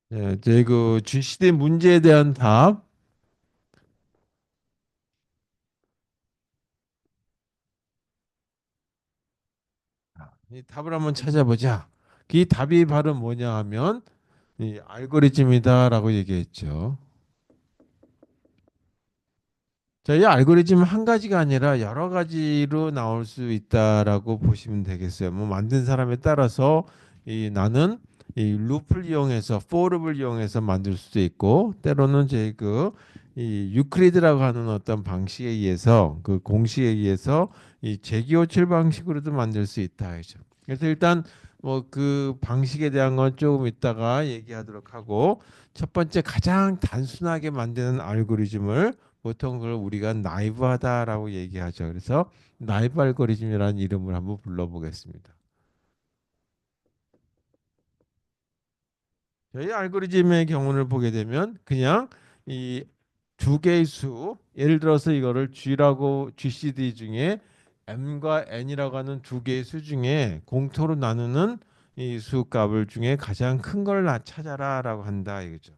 네, 이제 그 GCD 문제에 대한 답, 이 답을 한번 찾아보자. 이 답이 바로 뭐냐 하면 이 알고리즘이다라고 얘기했죠. 자, 이 알고리즘은 한 가지가 아니라 여러 가지로 나올 수 있다라고 보시면 되겠어요. 뭐 만든 사람에 따라서 이 나는 이 루프를 이용해서 for를 이용해서 만들 수도 있고 때로는 이 유클리드라고 하는 어떤 방식에 의해서 그 공식에 의해서 이 재기호출 방식으로도 만들 수 있다 하죠. 그래서 일단 뭐 그 방식에 대한 건 조금 이따가 얘기하도록 하고 첫 번째 가장 단순하게 만드는 알고리즘을 보통 그걸 우리가 나이브하다라고 얘기하죠. 그래서 나이브 알고리즘이라는 이름을 한번 불러보겠습니다. 저희 알고리즘의 경우를 보게 되면 그냥 이 두 개의 수, 예를 들어서 이거를 G라고 GCD 중에 M과 N이라고 하는 두 개의 수 중에 공통으로 나누는 이 수 값을 중에 가장 큰 걸 찾아라라고 한다 이거죠.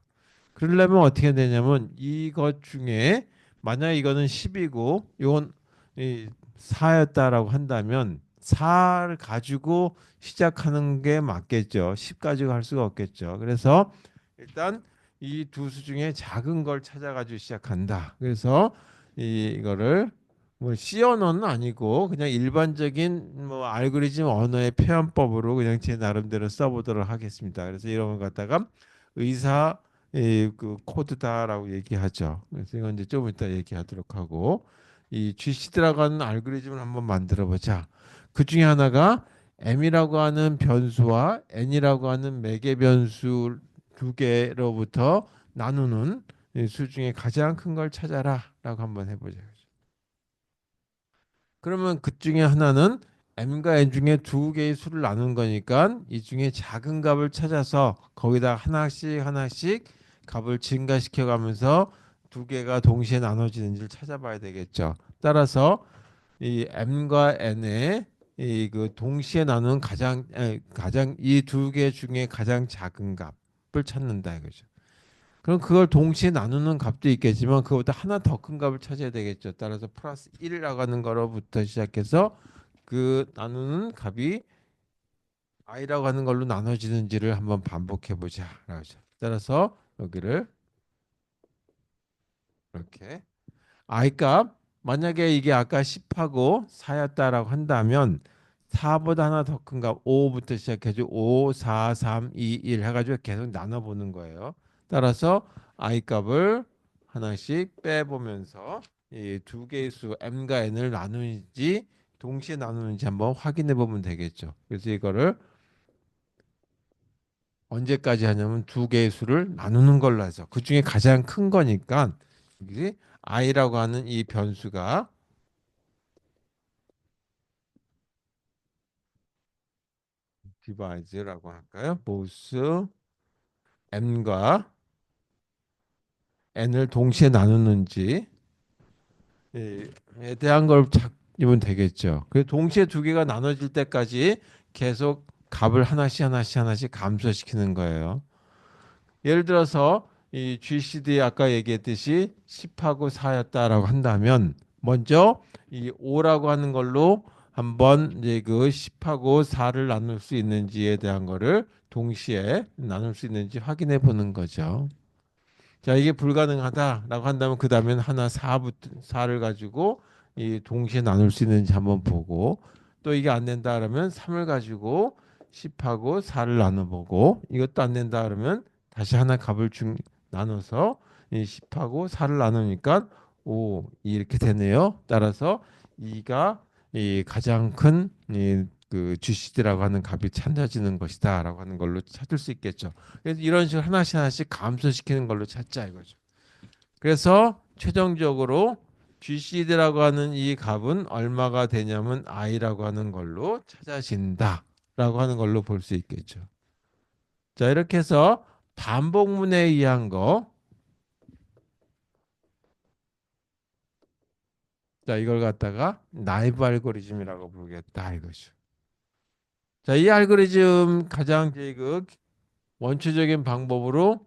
그러려면 어떻게 되냐면 이것 중에 만약 이거는 10이고 이건 이 4였다라고 한다면 4를 가지고 시작하는 게 맞겠죠. 10 가지고 할 수가 없겠죠. 그래서 일단 이 두 수 중에 작은 걸 찾아가지고 시작한다. 그래서 이거를 뭐 C 언어는 아니고 그냥 일반적인 뭐 알고리즘 언어의 표현법으로 그냥 제 나름대로 써보도록 하겠습니다. 그래서 이런 걸 갖다가 의사 그 코드다라고 얘기하죠. 그래서 이건 이제 좀 이따 얘기하도록 하고 이 GCD라고 하는 알고리즘을 한번 만들어 보자. 그 중에 하나가 M이라고 하는 변수와 N이라고 하는 매개 변수 두 개로부터 나누는 이수 중에 가장 큰 걸 찾아라라고 한번 해보자. 그러면 그 중에 하나는 m과 n 중에 두 개의 수를 나눈 거니까 이 중에 작은 값을 찾아서 거기다 하나씩 하나씩 값을 증가시켜 가면서 두 개가 동시에 나눠지는지를 찾아봐야 되겠죠. 따라서 이 m과 n의 이 그 동시에 나누는 가장 이 두 개 중에 가장 작은 값을 찾는다 이거죠. 그럼 그걸 동시에 나누는 값도 있겠지만 그거보다 하나 더 큰 값을 찾아야 되겠죠. 따라서 플러스 1이라고 하는 거로부터 시작해서 그 나누는 값이 i라고 하는 걸로 나눠지는지를 한번 반복해 보자. 따라서 여기를 이렇게 i 값 만약에 이게 아까 10하고 4였다라고 한다면 4보다 하나 더 큰 값 5부터 시작해서 5, 4, 3, 2, 1 해가지고 계속 나눠보는 거예요. 따라서 i 값을 하나씩 빼보면서 이 두 개의 수 m과 n을 나누는지 동시에 나누는지 한번 확인해 보면 되겠죠. 그래서 이거를 언제까지 하냐면 두 개의 수를 나누는 걸로 해서 그 중에 가장 큰 거니까 이게 i라고 하는 이 변수가 디바이즈라고 할까요? 보스 m과 n을 동시에 나누는지에 대한 걸 찾으면 되겠죠. 그 동시에 두 개가 나눠질 때까지 계속 값을 하나씩 감소시키는 거예요. 예를 들어서 이 GCD 아까 얘기했듯이 10하고 4였다라고 한다면 먼저 이 5라고 하는 걸로 한번 이제 그 10하고 4를 나눌 수 있는지에 대한 거를 동시에 나눌 수 있는지 확인해 보는 거죠. 자, 이게 불가능하다라고 한다면 그 다음엔 하나 4부터 4를 가지고 이 동시에 나눌 수 있는지 한번 보고 또 이게 안 된다 그러면 3을 가지고 10하고 4를 나눠보고 이것도 안 된다 그러면 다시 하나 값을 나눠서 이 10하고 4를 나누니까 5 이렇게 되네요. 따라서 2가 이 가장 큰그 GCD라고 하는 값이 찾아지는 것이다라고 하는 걸로 찾을 수 있겠죠. 그래서 이런 식으로 하나씩 하나씩 감소시키는 걸로 찾자 이거죠. 그래서 최종적으로 GCD라고 하는 이 값은 얼마가 되냐면 i라고 하는 걸로 찾아진다라고 하는 걸로 볼 수 있겠죠. 자, 이렇게 해서 반복문에 의한 거, 자, 이걸 갖다가 나이브 알고리즘이라고 부르겠다 이거죠. 자, 이 알고리즘 가장 원초적인 방법으로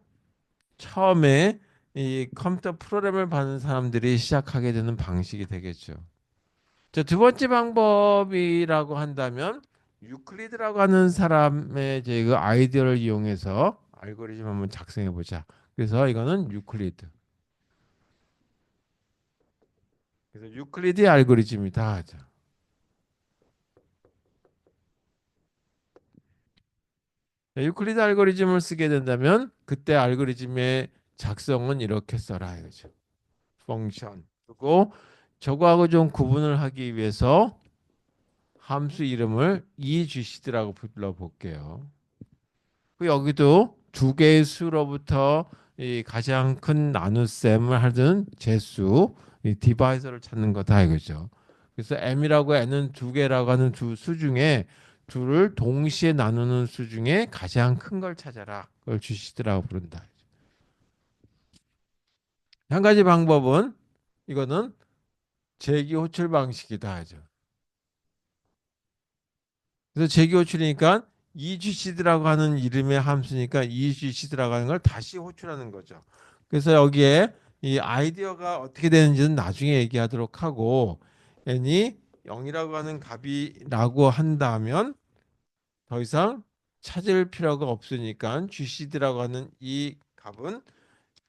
처음에 이 컴퓨터 프로그램을 받는 사람들이 시작하게 되는 방식이 되겠죠. 자, 두 번째 방법이라고 한다면 유클리드라고 하는 사람의 이제 그 아이디어를 이용해서 알고리즘 한번 작성해 보자. 그래서 이거는 유클리드. 그래서 유클리드의 알고리즘이다 하자. 자, 유클리드 알고리즘을 쓰게 된다면 그때 알고리즘의 작성은 이렇게 써라 이거죠. 펑션. 그리고 저거하고 좀 구분을 하기 위해서 함수 이름을 EGCD라고 불러볼게요. 그 여기도 두 개의 수로부터 이 가장 큰 나눗셈을 하든 재수, 이 디바이저를 찾는 거다 이거죠. 그래서 m이라고 n은 두 개라고 하는 두 수 중에 둘을 동시에 나누는 수 중에 가장 큰 걸 찾아라. 그걸 GCD라고 부른다. 한 가지 방법은 이거는 제기 호출 방식이다 하죠. 그래서 제기 호출이니까 EGCD라고 하는 이름의 함수니까 EGCD라고 하는 걸 다시 호출하는 거죠. 그래서 여기에 이 아이디어가 어떻게 되는지는 나중에 얘기하도록 하고 n이 0이라고 하는 값이라고 한다면 더 이상 찾을 필요가 없으니까 GCD라고 하는 이 값은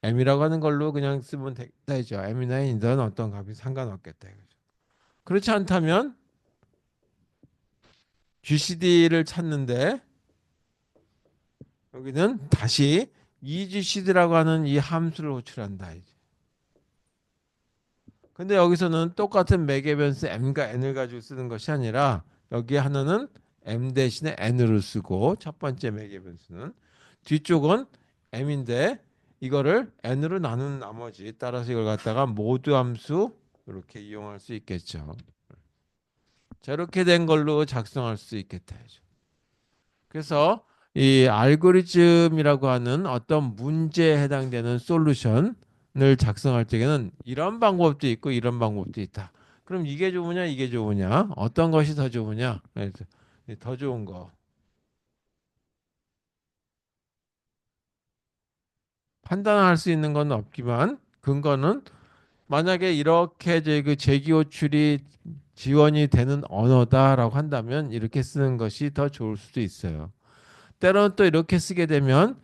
m이라고 하는 걸로 그냥 쓰면 되죠. m이나 n이든 어떤 값이 상관없겠다. 그렇지 않다면 GCD를 찾는데 여기는 다시 EGCD라고 하는 이 함수를 호출한다. 근데 여기서는 똑같은 맥의 변수 m과 n을 가지고 쓰는 것이 아니라 여기 하나는 m 대신에 n으로 쓰고 첫 번째 맥의 변수는 뒤쪽은 m인데 이거를 n으로 나눈 나머지 따라서 이걸 갖다가 모두 함수 이렇게 이용할 수 있겠죠. 저렇게 된 걸로 작성할 수 있겠다. 그래서 이 알고리즘이라고 하는 어떤 문제에 해당되는 솔루션을 작성할 적에는 이런 방법도 있고 이런 방법도 있다. 그럼 이게 좋으냐 이게 좋으냐 어떤 것이 더 좋으냐 그래서 더 좋은 거 판단할 수 있는 건 없지만 근거는 만약에 이렇게 이제 그 재기 호출이 지원이 되는 언어다라고 한다면 이렇게 쓰는 것이 더 좋을 수도 있어요. 때로는 또 이렇게 쓰게 되면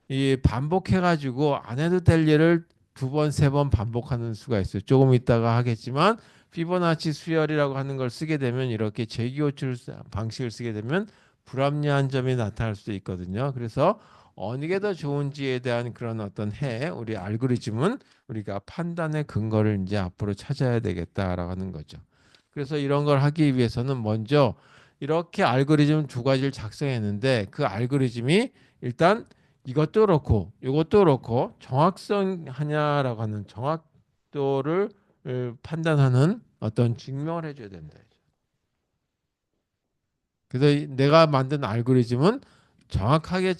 이 반복해가지고 안 해도 될 일을 두 번, 세 번 반복하는 수가 있어요. 조금 있다가 하겠지만 피보나치 수열이라고 하는 걸 쓰게 되면 이렇게 재기호출 방식을 쓰게 되면 불합리한 점이 나타날 수도 있거든요. 그래서 어느 게 더 좋은지에 대한 그런 어떤 우리 알고리즘은 우리가 판단의 근거를 이제 앞으로 찾아야 되겠다라고 하는 거죠. 그래서 이런 걸 하기 위해서는 먼저 이렇게 알고리즘 두 가지를 작성했는데 그 알고리즘이 일단 이것도 그렇고 이것도 그렇고 정확성 하냐라고 하는 정확도를 판단하는 어떤 증명을 해줘야 된다. 그래서 내가 만든 알고리즘은 정확하게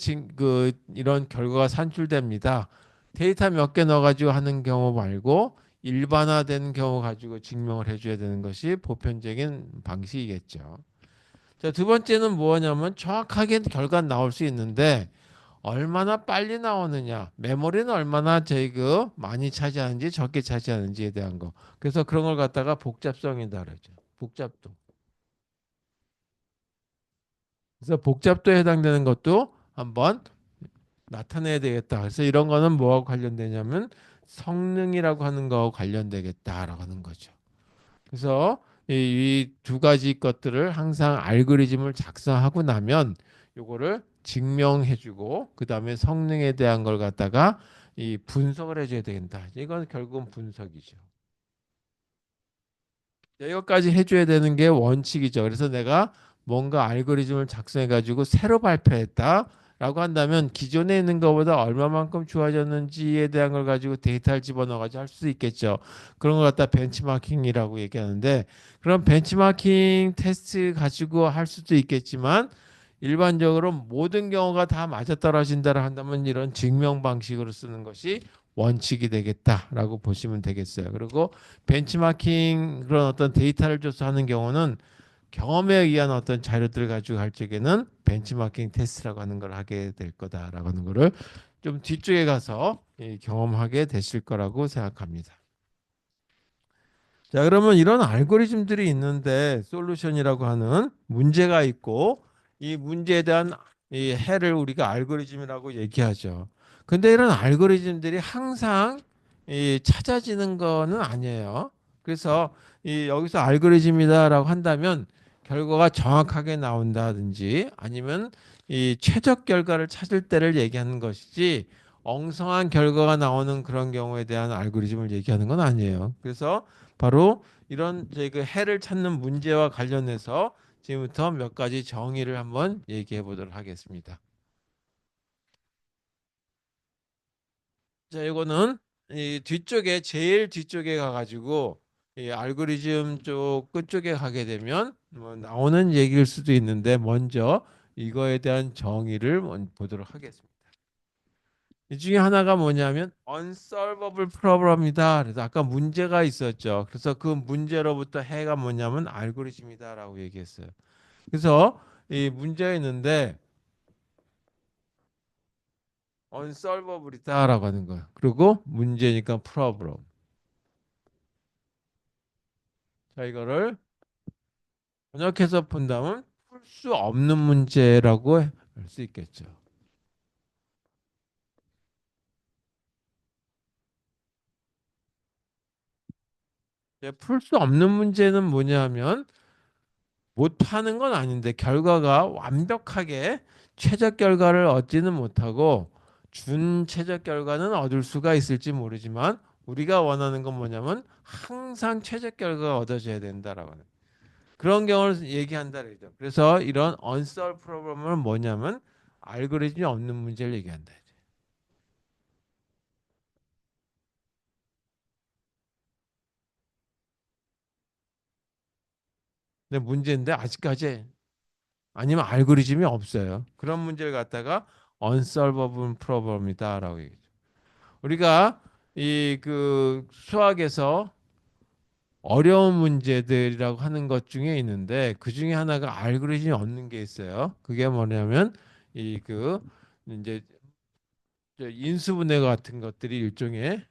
이런 결과가 산출됩니다. 데이터 몇 개 넣어가지고 하는 경우 말고 일반화된 경우 가지고 증명을 해줘야 되는 것이 보편적인 방식이겠죠. 자, 두 번째는 뭐냐면 정확하게 결과 나올 수 있는데 얼마나 빨리 나오느냐, 메모리는 얼마나 많이 차지하는지 적게 차지하는지에 대한 거. 그래서 그런 걸 갖다가 복잡성이다 그러죠. 복잡도. 그래서 복잡도에 해당되는 것도 한번 나타내야 되겠다. 그래서 이런 거는 뭐하고 관련되냐면 성능이라고 하는 거하고 관련되겠다라고 하는 거죠. 그래서 이 두 가지 것들을 항상 알고리즘을 작성하고 나면 요거를 증명해주고 그 다음에 성능에 대한 걸 갖다가 이 분석을 해줘야 된다. 이건 결국은 분석이죠. 이것까지 해줘야 되는 게 원칙이죠. 그래서 내가 뭔가 알고리즘을 작성해가지고 새로 발표했다라고 한다면 기존에 있는 것보다 얼마만큼 좋아졌는지에 대한 걸 가지고 데이터를 집어넣어가지고 할 수 있겠죠. 그런 걸 갖다 벤치마킹이라고 얘기하는데 그런 벤치마킹 테스트 가지고 할 수도 있겠지만 일반적으로 모든 경우가 다 맞아떨어진다고 한다면 이런 증명 방식으로 쓰는 것이 원칙이 되겠다라고 보시면 되겠어요. 그리고 벤치마킹 그런 어떤 데이터를 줘서 하는 경우는 경험에 의한 어떤 자료들을 가지고 할 적에는 벤치마킹 테스트라고 하는 걸 하게 될 거다라고 하는 거를 좀 뒤쪽에 가서 경험하게 되실 거라고 생각합니다. 자, 그러면 이런 알고리즘들이 있는데 솔루션이라고 하는 문제가 있고 이 문제에 대한 이 해를 우리가 알고리즘이라고 얘기하죠. 근데 이런 알고리즘들이 항상 찾아지는 거는 아니에요. 그래서 여기서 알고리즘이다라고 한다면 결과가 정확하게 나온다든지 아니면 이 최적 결과를 찾을 때를 얘기하는 것이지 엉성한 결과가 나오는 그런 경우에 대한 알고리즘을 얘기하는 건 아니에요. 그래서 바로 이런 이제 그 해를 찾는 문제와 관련해서 지금부터 몇 가지 정의를 한번 얘기해 보도록 하겠습니다. 자, 이거는 이 뒤쪽에 제일 뒤쪽에 가가지고 이 알고리즘 쪽 끝쪽에 가게 되면 뭐 나오는 얘기일 수도 있는데 먼저 이거에 대한 정의를 보도록 하겠습니다. 이 중에 하나가 뭐냐면 unsolvable problem이다. 그래서 아까 문제가 있었죠. 그래서 그 문제로부터 해가 뭐냐면 알고리즘이다라고 얘기했어요. 그래서 이 문제가 있는데 unsolvable이다라고 하는 거예요. 그리고 문제니까 problem. 자, 이거를 번역해서 본다면 풀 수 없는 문제라고 할 수 있겠죠. 풀 수 없는 문제는 뭐냐면 못하는 건 아닌데 결과가 완벽하게 최적 결과를 얻지는 못하고 준 최적 결과는 얻을 수가 있을지 모르지만 우리가 원하는 건 뭐냐면 항상 최적 결과가 얻어져야 된다라고 하는 그런 경우를 얘기한다 그러죠. 그래서 이런 unsolved problem은 뭐냐면 알고리즘이 없는 문제를 얘기한다. 근데 문제인데 아직까지 아니면 알고리즘이 없어요. 그런 문제를 갖다가 unsolvable problem이다라고 얘기해요. 우리가 이 그 수학에서 어려운 문제들이라고 하는 것 중에 있는데 그 중에 하나가 알고리즘이 없는 게 있어요. 그게 뭐냐면 이 그 이제 인수분해 같은 것들이 일종의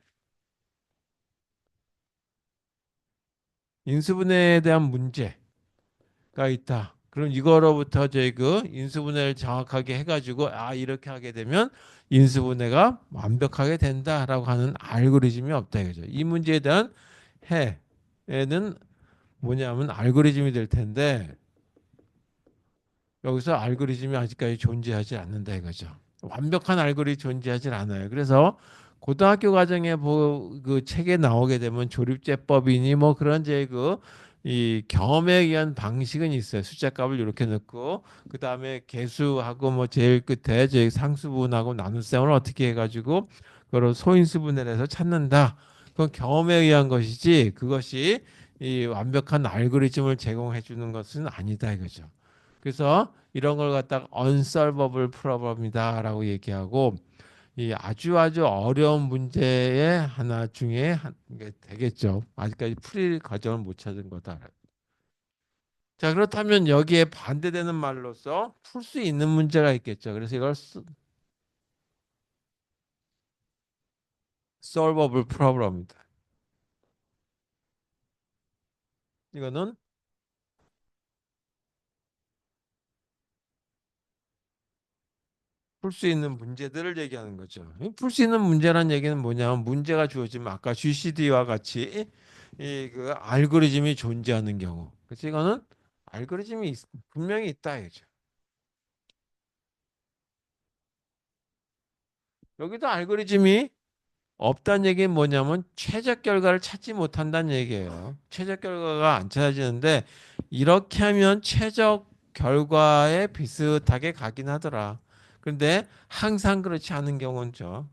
인수분해에 대한 문제가 있다. 그럼 이거로부터 저희 그 인수분해를 정확하게 해가지고 아 이렇게 하게 되면 인수분해가 완벽하게 된다라고 하는 알고리즘이 없다 이거죠. 이 문제에 대한 해에는 뭐냐면 알고리즘이 될 텐데 여기서 알고리즘이 아직까지 존재하지 않는다 이거죠. 완벽한 알고리즘이 존재하지 않아요. 그래서 고등학교 과정에 그 책에 나오게 되면 조립제법이니 뭐 그런 이 경험에 의한 방식은 있어요. 숫자값을 이렇게 넣고 그 다음에 개수하고 뭐 제일 끝에 제 상수분하고 나눗셈을 어떻게 해가지고 그걸 소인수분해를 해서 찾는다. 그건 경험에 의한 것이지 그것이 이 완벽한 알고리즘을 제공해 주는 것은 아니다 이거죠. 그래서 이런 걸 갖다가 unsolvable problem이다라고 얘기하고 이 아주 어려운 문제의 하나 중에 한 게 되겠죠. 아직까지 풀이 과정을 못 찾은 거다. 자, 그렇다면 여기에 반대되는 말로서 풀 수 있는 문제가 있겠죠. 그래서 이걸 solvable problem이다. 이거는 풀 수 있는 문제들을 얘기하는 거죠. 풀 수 있는 문제란 얘기는 뭐냐면 문제가 주어지면 아까 GCD와 같이 이 그 알고리즘이 존재하는 경우. 그래서 이거는 알고리즘이 분명히 있다 이죠. 여기도 알고리즘이 없다는 얘기는 뭐냐면 최적 결과를 찾지 못한다는 얘기예요. 최적 결과가 안 찾아지는데 이렇게 하면 최적 결과에 비슷하게 가긴 하더라. 그런데 항상 그렇지 않은 경우죠.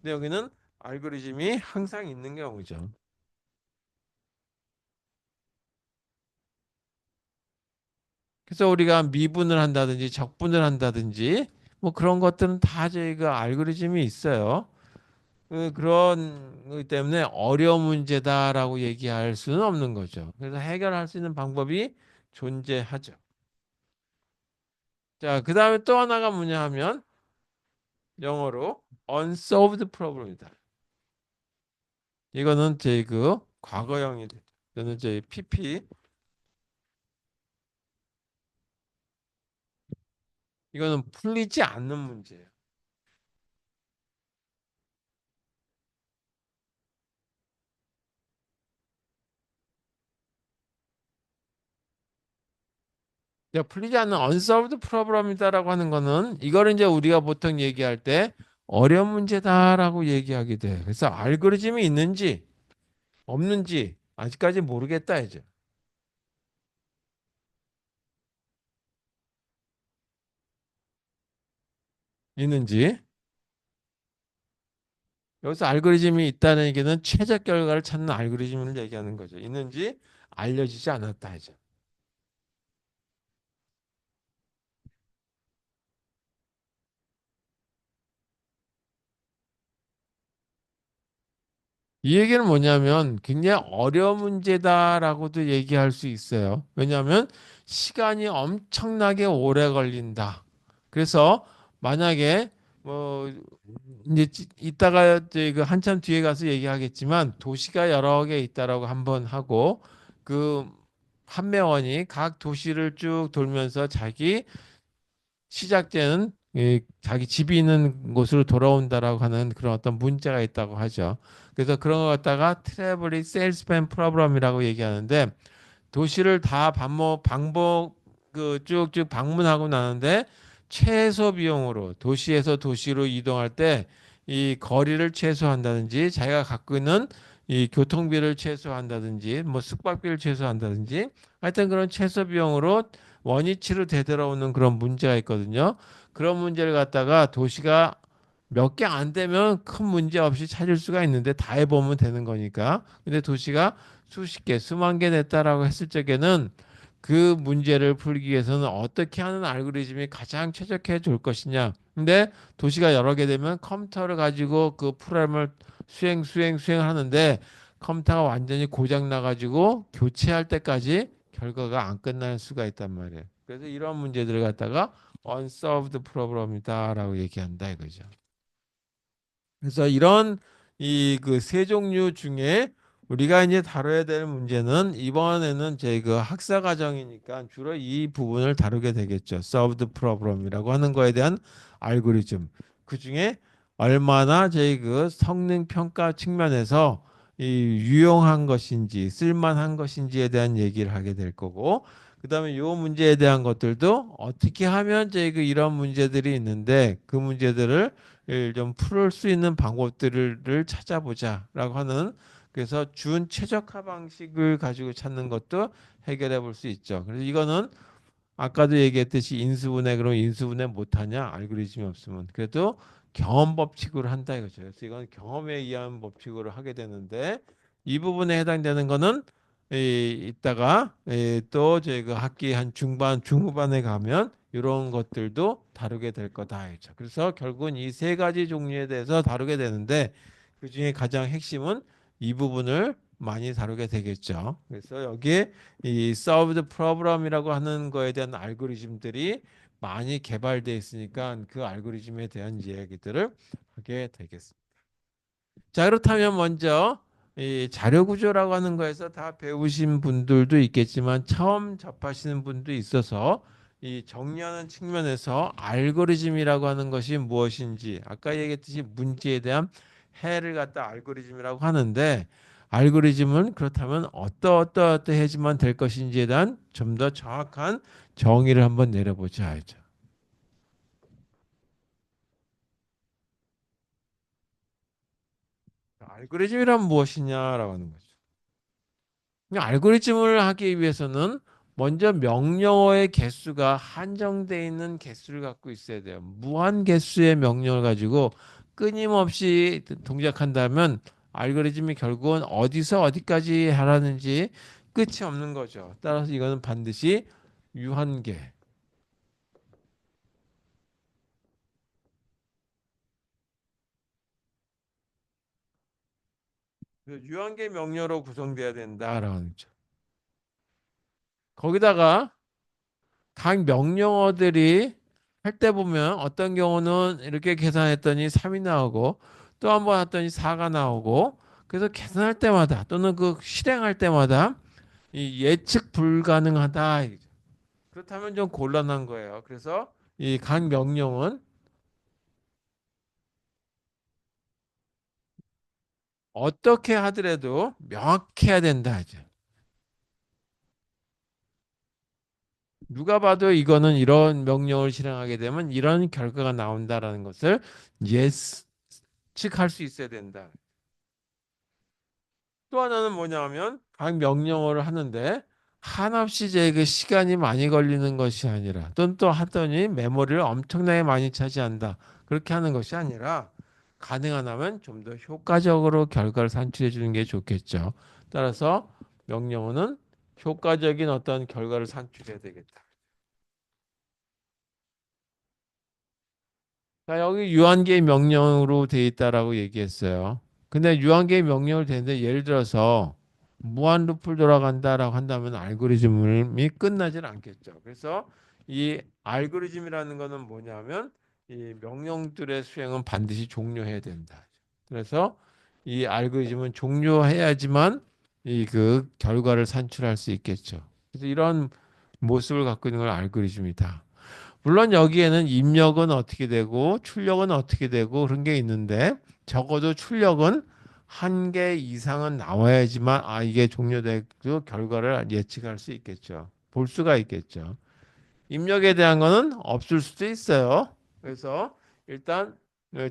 근데 여기는 알고리즘이 항상 있는 경우죠. 그래서 우리가 미분을 한다든지 적분을 한다든지 뭐 그런 것들은 다 저희가 알고리즘이 있어요. 그런 것 때문에 어려운 문제다라고 얘기할 수는 없는 거죠. 그래서 해결할 수 있는 방법이 존재하죠. 자, 그 다음에 또 하나가 뭐냐 하면 영어로 unsolved problem이다. 이거는 제 그 과거형이 되죠. 저는 제 PP 이거는 풀리지 않는 문제예요. 자, 풀리지 않는 unsolved problem이다라고 하는 거는 이거를 이제 우리가 보통 얘기할 때 어려운 문제다라고 얘기하게 돼. 그래서 알고리즘이 있는지 없는지 아직까지 모르겠다 이제. 있는지. 여기서 알고리즘이 있다는 얘기는 최적 결과를 찾는 알고리즘을 얘기하는 거죠. 있는지 알려지지 않았다 이제. 이 얘기는 뭐냐면 굉장히 어려운 문제다라고도 얘기할 수 있어요. 왜냐하면 시간이 엄청나게 오래 걸린다. 그래서 만약에 뭐 이제 이따가 저희 그 한참 뒤에 가서 얘기하겠지만 도시가 여러 개 있다라고 한번 하고 그 판매원이 각 도시를 쭉 돌면서 자기 시작되는 자기 집이 있는 곳으로 돌아온다라고 하는 그런 어떤 문제가 있다고 하죠. 그래서 그런 거 갖다가 트래블링 세일스맨 프로그램이라고 얘기하는데 도시를 다 반복 그 쭉쭉 방문하고 나는데 최소 비용으로 도시에서 도시로 이동할 때 이 거리를 최소화한다든지 자기가 갖고 있는 이 교통비를 최소화한다든지 뭐 숙박비를 최소화한다든지 하여튼 그런 최소 비용으로 원위치로 되돌아오는 그런 문제가 있거든요. 그런 문제를 갖다가 도시가 몇 개 안 되면 큰 문제 없이 찾을 수가 있는데 다 해보면 되는 거니까. 근데 도시가 수십 개, 수만 개 됐다라고 했을 적에는 그 문제를 풀기 위해서는 어떻게 하는 알고리즘이 가장 최적해 줄 것이냐. 근데 도시가 여러 개 되면 컴퓨터를 가지고 그 프로그램을 수행하는데 컴퓨터가 완전히 고장 나가지고 교체할 때까지 결과가 안 끝날 수가 있단 말이에요. 그래서 이런 문제들을 갖다가 unsolved problem이다라고 얘기한다 이거죠. 그래서 이런 이 그 세 종류 중에 우리가 이제 다뤄야 될 문제는 이번에는 제 그 학사 과정이니까 주로 이 부분을 다루게 되겠죠. solved problem이라고 하는 거에 대한 알고리즘. 그 중에 얼마나 제 그 성능 평가 측면에서 이 유용한 것인지 쓸만한 것인지에 대한 얘기를 하게 될 거고 그다음에 요 문제에 대한 것들도 어떻게 하면 제 그 이런 문제들이 있는데 그 문제들을 좀 풀을 수 있는 방법들을 찾아보자라고 하는 그래서 준 최적화 방식을 가지고 찾는 것도 해결해 볼 수 있죠. 그래서 이거는 아까도 얘기했듯이 인수분해 그럼 인수분해 못하냐 알고리즘이 없으면 그래도 경험 법칙으로 한다 이거죠. 그래서 이건 경험에 의한 법칙으로 하게 되는데 이 부분에 해당되는 거는 이따가 또 저희가 학기 한 중반 중후반에 가면 이런 것들도 다루게 될 거다 이죠. 그래서 결국은 이 세 가지 종류에 대해서 다루게 되는데 그 중에 가장 핵심은 이 부분을 많이 다루게 되겠죠. 그래서 여기에 이 solved problem이라고 하는 거에 대한 알고리즘들이 많이 개발되어 있으니까 그 알고리즘에 대한 이야기들을 하게 되겠습니다. 자, 그렇다면 먼저 이 자료 구조라고 하는 거에서 다 배우신 분들도 있겠지만 처음 접하시는 분도 있어서 이 정리하는 측면에서 알고리즘이라고 하는 것이 무엇인지 아까 얘기했듯이 문제에 대한 해를 갖다 알고리즘이라고 하는데 알고리즘은 그렇다면 어떠해야지만 될 것인지에 대한 좀 더 정확한 정의를 한번 내려보자 하죠. 알고리즘이란 무엇이냐라고 하는 거죠. 알고리즘을 하기 위해서는 먼저 명령어의 개수가 한정되어 있는 개수를 갖고 있어야 돼요. 무한 개수의 명령을 가지고 끊임없이 동작한다면 알고리즘이 결국은 어디서 어디까지 하라는지 끝이 없는 거죠. 따라서 이거는 반드시 유한계. 유한계 명령어로 구성돼야 된다라는 거죠. 거기다가 각 명령어들이 할 때 보면 어떤 경우는 이렇게 계산했더니 3이 나오고 또 한 번 했더니 4가 나오고 그래서 계산할 때마다 또는 그 실행할 때마다 이 예측 불가능하다. 그렇다면 좀 곤란한 거예요. 그래서 이 각 명령은 어떻게 하더라도 명확해야 된다 하죠. 누가 봐도 이거는 이런 명령을 실행하게 되면 이런 결과가 나온다라는 것을 예측할 수 있어야 된다. 또 하나는 뭐냐면 각 명령어를 하는데 한없이 이제 그 시간이 많이 걸리는 것이 아니라 또는 또 하더니 메모리를 엄청나게 많이 차지한다. 그렇게 하는 것이 아니라 가능하다면 좀 더 효과적으로 결과를 산출해 주는 게 좋겠죠. 따라서 명령어는 효과적인 어떤 결과를 산출해야 되겠다. 자, 여기 유한계의 명령으로 돼 있다라고 얘기했어요. 근데 유한계의 명령을 되는데 예를 들어서 무한 루프를 돌아간다라고 한다면 알고리즘이 끝나질 않겠죠. 그래서 이 알고리즘이라는 거는 뭐냐면 이 명령들의 수행은 반드시 종료해야 된다. 그래서 이 알고리즘은 종료해야지만 이 그 결과를 산출할 수 있겠죠. 그래서 이런 모습을 갖고 있는 걸 알고리즘이다. 물론 여기에는 입력은 어떻게 되고 출력은 어떻게 되고 그런 게 있는데 적어도 출력은 한 개 이상은 나와야지만 아 이게 종료되고 결과를 예측할 수 있겠죠. 볼 수가 있겠죠. 입력에 대한 거는 없을 수도 있어요. 그래서 일단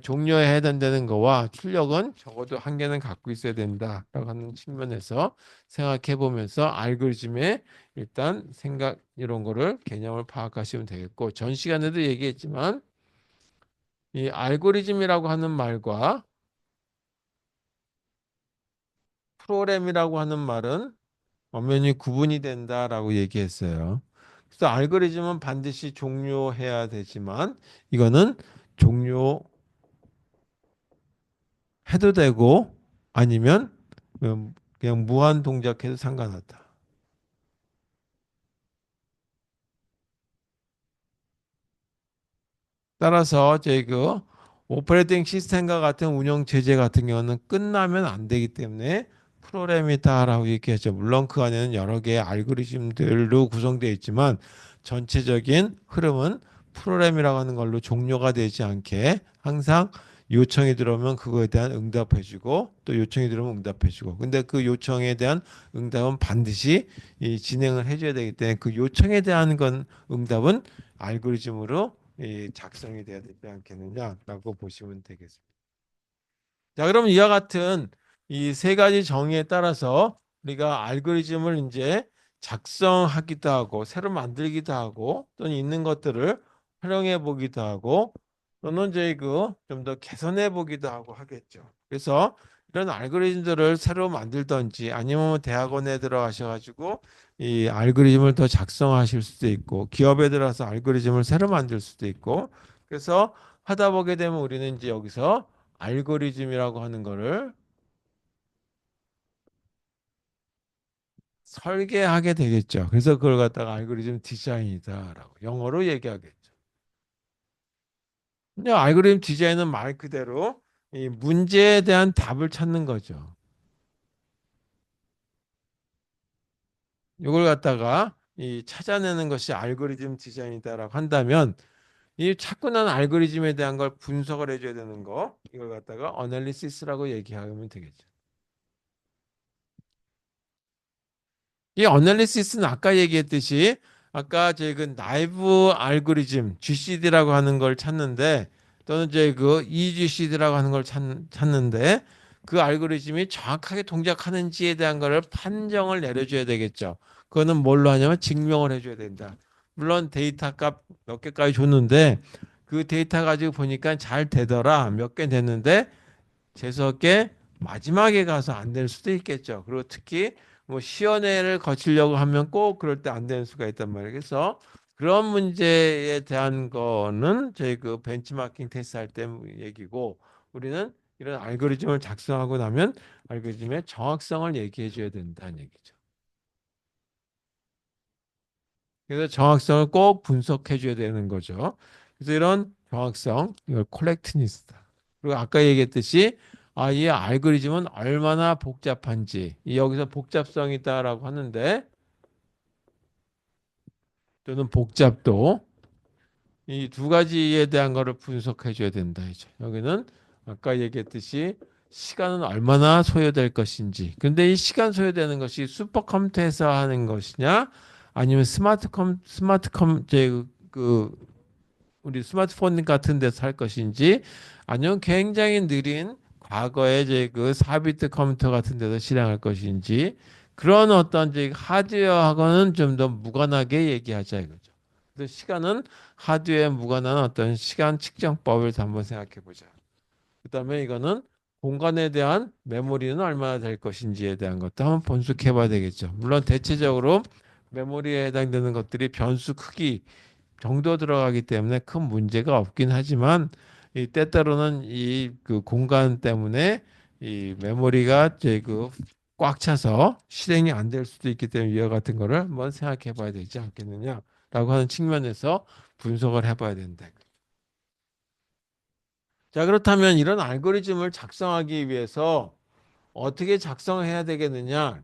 종료해야 된다는 거와 출력은 적어도 한 개는 갖고 있어야 된다라고 하는 측면에서 생각해 보면서 알고리즘의 일단 생각 이런 거를 개념을 파악하시면 되겠고 전 시간에도 얘기했지만 이 알고리즘이라고 하는 말과 프로그램이라고 하는 말은 엄연히 구분이 된다라고 얘기했어요. 그래서 알고리즘은 반드시 종료해야 되지만 이거는 종료해도 되고 아니면 그냥 무한 동작해도 상관없다. 따라서 저희 그 오퍼레이팅 시스템과 같은 운영 체제 같은 경우는 끝나면 안 되기 때문에 프로그램이다라고 얘기하죠. 물론 그 안에는 여러 개의 알고리즘들로 구성되어 있지만 전체적인 흐름은 프로그램이라고 하는 걸로 종료가 되지 않게 항상 요청이 들어오면 그거에 대한 응답해주고 또 요청이 들어오면 응답해주고 근데 그 요청에 대한 응답은 반드시 이 진행을 해줘야 되기 때문에 그 요청에 대한 건 응답은 알고리즘으로 이 작성이 돼야 되지 않겠느냐라고 보시면 되겠습니다. 자, 그러면 이와 같은 이 세 가지 정의에 따라서 우리가 알고리즘을 이제 작성하기도 하고 새로 만들기도 하고 또는 있는 것들을 활용해 보기도 하고 또는 저희 그좀 더 개선해 보기도 하고 하겠죠. 그래서 이런 알고리즘들을 새로 만들든지 아니면 뭐 대학원에 들어가셔가지고 이 알고리즘을 더 작성하실 수도 있고 기업에 들어서 알고리즘을 새로 만들 수도 있고 그래서 하다 보게 되면 우리는 이제 여기서 알고리즘이라고 하는 거를 설계하게 되겠죠. 그래서 그걸 갖다가 알고리즘 디자인이다라고 영어로 얘기하겠죠. 근데 알고리즘 디자인은 말 그대로 이 문제에 대한 답을 찾는 거죠. 이걸 갖다가 이 찾아내는 것이 알고리즘 디자인이다라고 한다면 이 찾고 난 알고리즘에 대한 걸 분석을 해줘야 되는 거 이걸 갖다가 어널리시스라고 얘기하면 되겠죠. 이 어널리시스는 아까 얘기했듯이 아까 저희 그 나이브 알고리즘 GCD라고 하는 걸 찾는데 또는 저희 그 EGCD라고 하는 걸 찾는데 그 알고리즘이 정확하게 동작하는지에 대한 거를 판정을 내려줘야 되겠죠. 그거는 뭘로 하냐면 증명을 해줘야 된다. 물론 데이터 값 몇 개까지 줬는데 그 데이터 가지고 보니까 잘 되더라. 몇 개 됐는데 재수없게 마지막에 가서 안 될 수도 있겠죠. 그리고 특히 뭐 시연회를 거치려고 하면 꼭 그럴 때 안 되는 수가 있단 말이에요. 그래서 그런 문제에 대한 거는 저희 그 벤치마킹 테스트 할 때 얘기고 우리는 이런 알고리즘을 작성하고 나면 알고리즘의 정확성을 얘기해 줘야 된다는 얘기죠. 그래서 정확성을 꼭 분석해 줘야 되는 거죠. 그래서 이런 정확성, 이걸 콜렉트니스다. 그리고 아까 얘기했듯이 이 알고리즘은 얼마나 복잡한지, 여기서 복잡성이 있다라고 하는데 또는 복잡도 이 두 가지에 대한 거를 분석해 줘야 된다. 이제 여기는 아까 얘기했듯이 시간은 얼마나 소요될 것인지. 근데 이 시간 소요되는 것이 슈퍼컴퓨터에서 하는 것이냐, 아니면 스마트컴 그 우리 스마트폰 같은 데서 할 것인지, 아니면 굉장히 느린 과거의 이제 그 4비트 컴퓨터 같은 데서 실행할 것인지, 그런 어떤 이제 하드웨어하고는 좀 더 무관하게 얘기하자 이거죠. 그래서 시간은 하드웨어에 무관한 어떤 시간 측정법을 한번 생각해 보자. 그다음에 이거는 공간에 대한 메모리는 얼마나 될 것인지에 대한 것도 한번 분석해 봐야 되겠죠. 물론 대체적으로 메모리에 해당되는 것들이 변수 크기 정도 들어가기 때문에 큰 문제가 없긴 하지만 이 때때로는 이 그 공간 때문에 이 메모리가 이제 그 꽉 차서 실행이 안 될 수도 있기 때문에 이와 같은 거를 한번 생각해 봐야 되지 않겠느냐라고 하는 측면에서 분석을 해봐야 된다. 자, 그렇다면 이런 알고리즘을 작성하기 위해서 어떻게 작성해야 되겠느냐?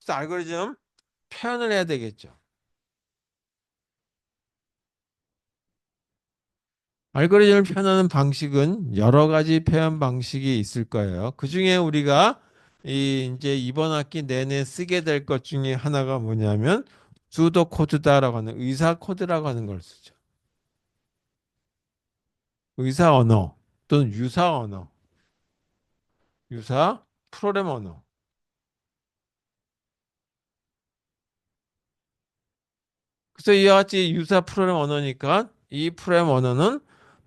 그래서 알고리즘 표현을 해야 되겠죠. 알고리즘을 표현하는 방식은 여러 가지 표현 방식이 있을 거예요. 그 중에 우리가 이제 이번 학기 내내 쓰게 될 것 중에 하나가 뭐냐면 수도 코드다라고 하는 의사 코드라고 하는 걸 쓰죠. 의사 언어 또는 유사 언어, 유사 프로그램 언어. 그래서 이와 같이 유사 프로그램 언어니까 이 프로그램 언어는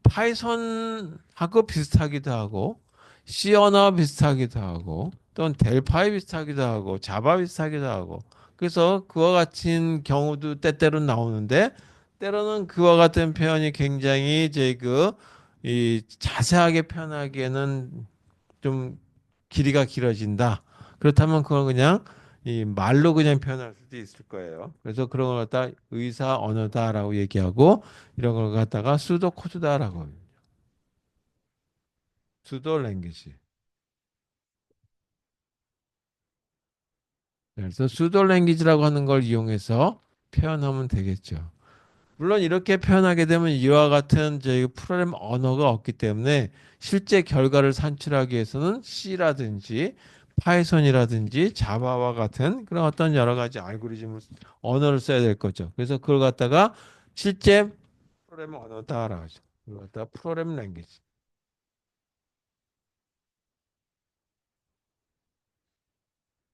파이썬하고 비슷하기도 하고 C 언어 비슷하기도 하고 또는 델파이 비슷하기도 하고 자바 비슷하기도 하고 그래서 그와 같은 경우도 때때로 나오는데 때로는 그와 같은 표현이 굉장히 이제 이 자세하게 표현하기에는 좀 길이가 길어진다. 그렇다면 그걸 그냥 이 말로 그냥 표현할 수도 있을 거예요. 그래서 그런 걸 갖다 의사 언어다라고 얘기하고 이런 걸 갖다가 수도 코드다라고 합니다. 수도 랭귀지. 그래서 수도 랭귀지라고 하는 걸 이용해서 표현하면 되겠죠. 물론 이렇게 표현하게 되면 이와 같은 저희 프로그램 언어가 없기 때문에 실제 결과를 산출하기 위해서는 C라든지 파이썬이라든지 자바와 같은 그런 어떤 여러 가지 알고리즘을 언어를 써야 될 거죠. 그래서 그걸 갖다가 실제 프로그램 언어다라고 하죠. 그걸 갖다가 프로그램 랭귀지.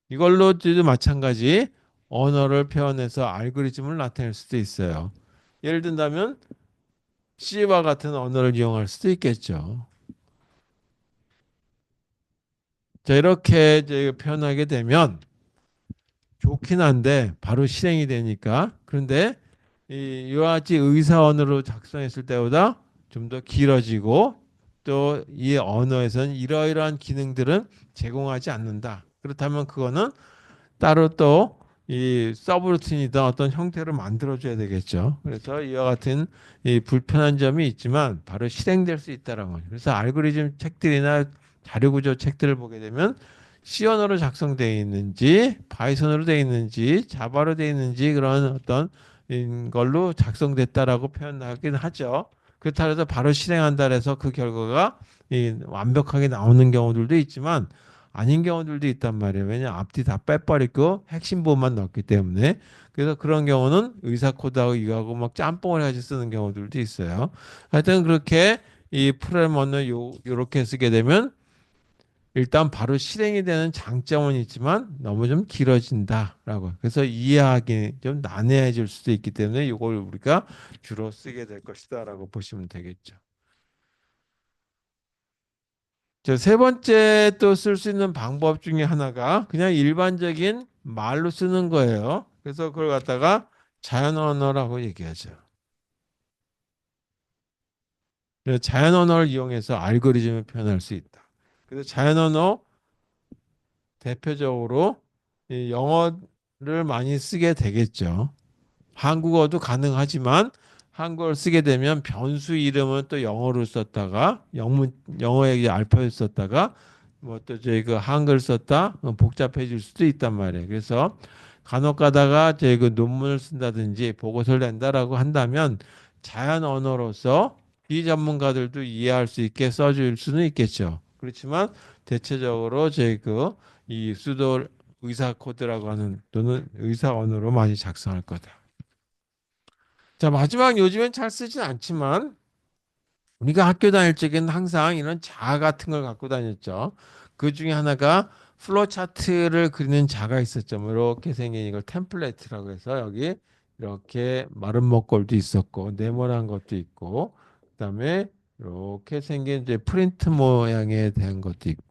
이걸로도 마찬가지 언어를 표현해서 알고리즘을 나타낼 수도 있어요. 예를 든다면 C와 같은 언어를 이용할 수도 있겠죠. 자, 이렇게 이제 표현하게 되면 좋긴 한데 바로 실행이 되니까 그런데 이와 같이 의사 언어로 작성했을 때보다 좀 더 길어지고 또 이 언어에서는 이러이러한 기능들은 제공하지 않는다. 그렇다면 그거는 따로 또 이 서브루틴이다 어떤 형태를 만들어줘야 되겠죠. 그래서 이와 같은 이 불편한 점이 있지만 바로 실행될 수 있다라는 거죠. 그래서 알고리즘 책들이나 자료구조 책들을 보게 되면 C 언어로 작성되어 있는지, 바이썬으로 되어 있는지, 자바로 되어 있는지 그런 어떤 걸로 작성됐다라고 표현하긴 하죠. 그렇다 해서 바로 실행한다 해서 그 결과가 완벽하게 나오는 경우들도 있지만 아닌 경우들도 있단 말이에요. 왜냐 앞뒤 다 빼버리고 핵심 부분만 넣었기 때문에. 그래서 그런 경우는 의사 코드하고 이거하고 막 짬뽕을 해서 쓰는 경우들도 있어요. 하여튼 그렇게 이 프로그램 언어 요렇게 쓰게 되면 일단 바로 실행이 되는 장점은 있지만 너무 좀 길어진다라고. 그래서 이해하기 좀 난해해질 수도 있기 때문에 이걸 우리가 주로 쓰게 될 것이다라고 보시면 되겠죠. 세 번째 또 쓸 수 있는 방법 중에 하나가 그냥 일반적인 말로 쓰는 거예요. 그래서 그걸 갖다가 자연 언어라고 얘기하죠. 그래서 자연 언어를 이용해서 알고리즘을 표현할 수 있다. 그래서 자연 언어 대표적으로 이 영어를 많이 쓰게 되겠죠. 한국어도 가능하지만 한국어를 쓰게 되면 변수 이름은 또 영어로 썼다가 영어의 이제 알파벳 썼다가 뭐 또 저희 그 한글 썼다 복잡해질 수도 있단 말이에요. 그래서 간혹 가다가 저희 그 논문을 쓴다든지 보고서를 낸다라고 한다면 자연 언어로서 비전문가들도 이해할 수 있게 써줄 수는 있겠죠. 그렇지만 대체적으로 저희 그 이 수도 의사 코드라고 하는 또는 의사 언어로 많이 작성할 거다. 자, 마지막 요즘엔 잘 쓰진 않지만 우리가 학교 다닐 적에는 항상 이런 자 같은 걸 갖고 다녔죠. 그 중에 하나가 플로 차트를 그리는 자가 있었죠. 뭐 이렇게 생긴 이걸 템플릿이라고 해서 여기 이렇게 마른 목골도 있었고 네모난 것도 있고 그다음에 이렇게 생긴 이제 프린트 모양에 대한 것도 있고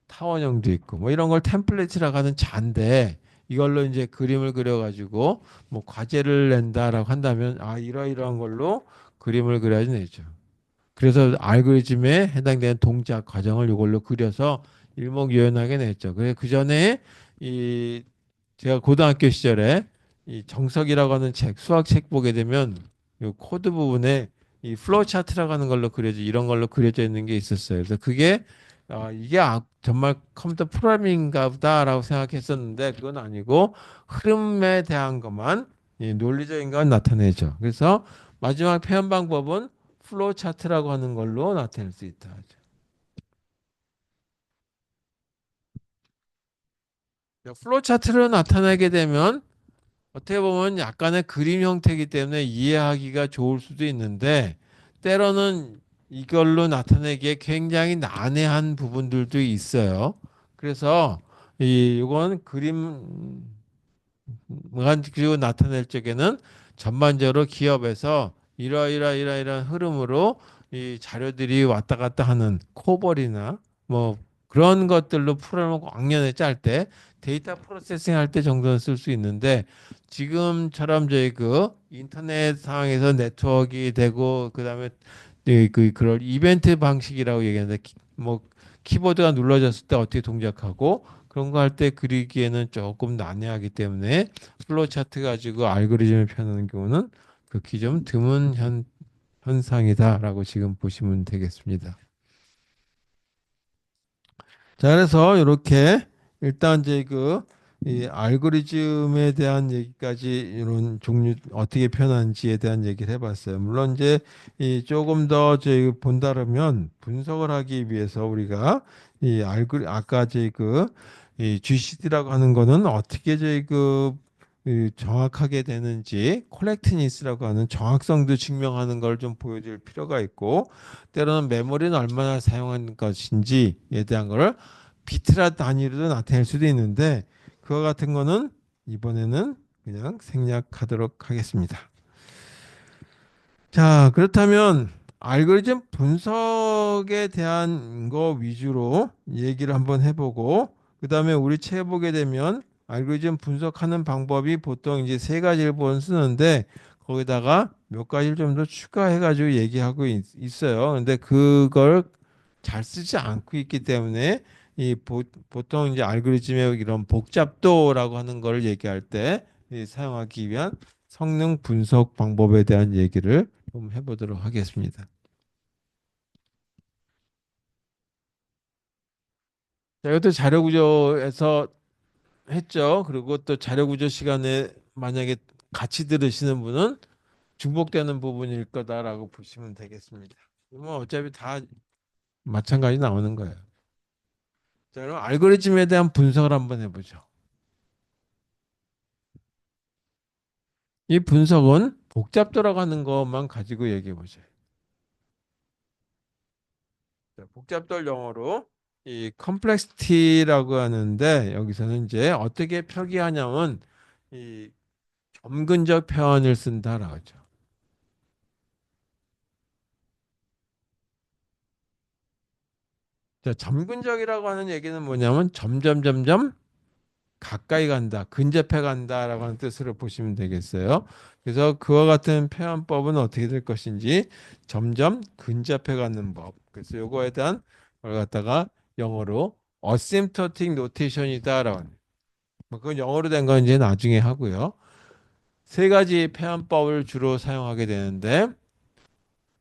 타원형도 있고 뭐 이런 걸 템플릿이라고 하는 자인데 이걸로 이제 그림을 그려가지고 뭐 과제를 낸다라고 한다면 아 이러이러한 걸로 그림을 그려야지 되죠. 그래서 알고리즘에 해당되는 동작 과정을 이걸로 그려서 일목요연하게 냈죠. 그래 그 전에 이 제가 고등학교 시절에 이 정석이라고 하는 책, 수학책 보게 되면 이 코드 부분에 이 플로우 차트라고 하는 걸로 그려져 이런 걸로 그려져 있는 게 있었어요. 그래서 그게 이게 정말 컴퓨터 프로그래밍인가 보다라고 생각했었는데 그건 아니고 흐름에 대한 것만 이 논리적인 건 나타내죠. 그래서 마지막 표현 방법은 플로우 차트라고 하는 걸로 나타낼 수 있다. 플로우 차트로 나타내게 되면 어떻게 보면 약간의 그림 형태이기 때문에 이해하기가 좋을 수도 있는데 때로는 이걸로 나타내기에 굉장히 난해한 부분들도 있어요. 그래서 이건 그림 그리고 나타낼 적에는 전반적으로 기업에서 이러이러한 흐름으로 이 자료들이 왔다 갔다 하는 코볼이나 뭐 그런 것들로 프로그램을 왕년에 짤 때 데이터 프로세싱 할 때 정도는 쓸 수 있는데 지금처럼 저희 그 인터넷 상황에서 네트워크가 되고 그다음에 그럴 이벤트 방식이라고 얘기하는데 뭐 키보드가 눌러졌을 때 어떻게 동작하고 그런 거 할 때 그리기에는 조금 난해하기 때문에 플로우 차트 가지고 알고리즘을 펴는 경우는 극히 좀 드문 현상이다라고 지금 보시면 되겠습니다. 자, 그래서 이렇게 일단 이제 이 알고리즘에 대한 얘기까지 이런 종류 어떻게 표현하는지에 대한 얘기를 해봤어요. 물론 이제 이 조금 더 저희 본다면 분석을 하기 위해서 우리가 이 아까 저희 이 GCD라고 하는 거는 어떻게 저희 이 정확하게 되는지 콜렉트니스라고 하는 정확성도 증명하는 걸 좀 보여줄 필요가 있고 때로는 메모리는 얼마나 사용한 것인지에 대한 걸 비트라 단위로도 나타낼 수도 있는데 그와 같은 거는 이번에는 그냥 생략하도록 하겠습니다. 자, 그렇다면 알고리즘 분석에 대한 거 위주로 얘기를 한번 해보고 그다음에 우리 책에 보게 되면 알고리즘 분석하는 방법이 보통 이제 세 가지를 쓰는데 거기다가 몇 가지를 좀 더 추가해가지고 얘기하고 있어요. 근데 그걸 잘 쓰지 않고 있기 때문에 보통 이제 알고리즘의 이런 복잡도라고 하는 걸 얘기할 때 사용하기 위한 성능 분석 방법에 대한 얘기를 좀 해보도록 하겠습니다. 자, 이것도 자료 구조에서 했죠. 그리고 또 자료 구조 시간에 만약에 같이 들으시는 분은 중복되는 부분일 거다라고 보시면 되겠습니다. 뭐 어차피 다 마찬가지 나오는 거예요. 자, 그럼 알고리즘에 대한 분석을 한번 해보죠. 이 분석은 복잡도라고 하는 것만 가지고 얘기해 보죠. 복잡도를 영어로 이 컴플렉시티라고 하는데 여기서는 이제 어떻게 표기하냐면 이 점근적 표현을 쓴다라고 하죠. 자, 점근적이라고 하는 얘기는 뭐냐면 점점 가까이 간다, 근접해 간다라고 하는 뜻으로 보시면 되겠어요. 그래서 그와 같은 표현법은 어떻게 될 것인지 점점 근접해 가는 법. 그래서 요거에 대한 걸 갖다가 영어로 asymptotic notation이다라고 합니다. 뭐 그건 영어로 된 건 이제 나중에 하고요. 세 가지 표현법을 주로 사용하게 되는데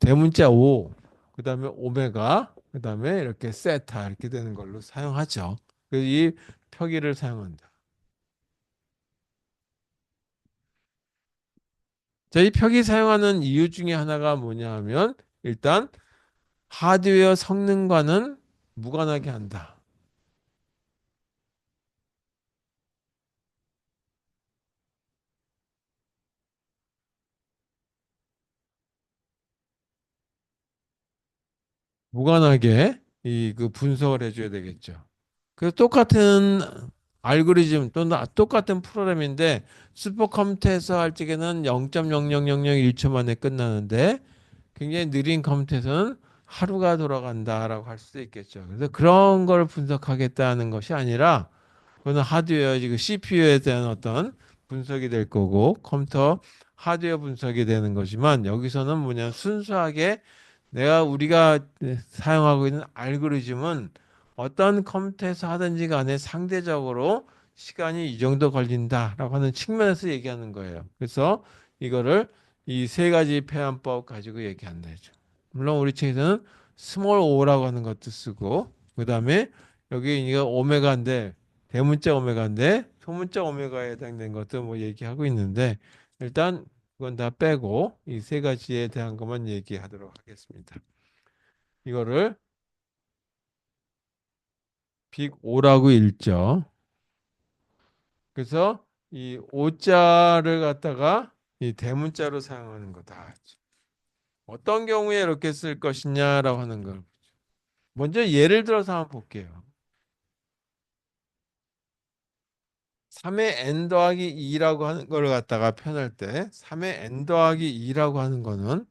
대문자 O, 그다음에 오메가, 그다음에 이렇게 세타 이렇게 되는 걸로 사용하죠. 그래서 이 표기를 사용한다. 자, 이 표기 사용하는 이유 중에 하나가 뭐냐 하면 일단 하드웨어 성능과는 무관하게 한다. 무관하게 이 그 분석을 해줘야 되겠죠. 그래서 똑같은 알고리즘 또는 똑같은 프로그램인데 슈퍼컴퓨터에서 할 적에는 0.00001초 만에 끝나는데 굉장히 느린 컴퓨터에서는 하루가 돌아간다라고 할 수도 있겠죠. 그래서 그런 걸 분석하겠다는 것이 아니라 그거는 하드웨어 지금 CPU에 대한 어떤 분석이 될 거고 컴퓨터 하드웨어 분석이 되는 거지만 여기서는 뭐냐 순수하게 우리가 사용하고 있는 알고리즘은 어떤 컴퓨터에서 하든지 간에 상대적으로 시간이 이 정도 걸린다라고 하는 측면에서 얘기하는 거예요. 그래서 이거를 이 세 가지 표현법 가지고 얘기한다 했죠. 물론 우리 책에서는 스몰 o라고 하는 것도 쓰고 그다음에 여기 이거 오메가인데 대문자 오메가인데 소문자 오메가에 해당된 것도 뭐 얘기하고 있는데 일단 그건 다 빼고 이 세 가지에 대한 것만 얘기하도록 하겠습니다. 이거를 빅 O라고 읽죠. 그래서 이 오자를 갖다가 이 대문자로 사용하는 거다. 어떤 경우에 이렇게 쓸 것이냐라고 하는 걸. 먼저 예를 들어서 한번 볼게요. 3의 n 더하기 2라고 하는 걸 갖다가 표현할 때 3의 n 더하기 2라고 하는 거는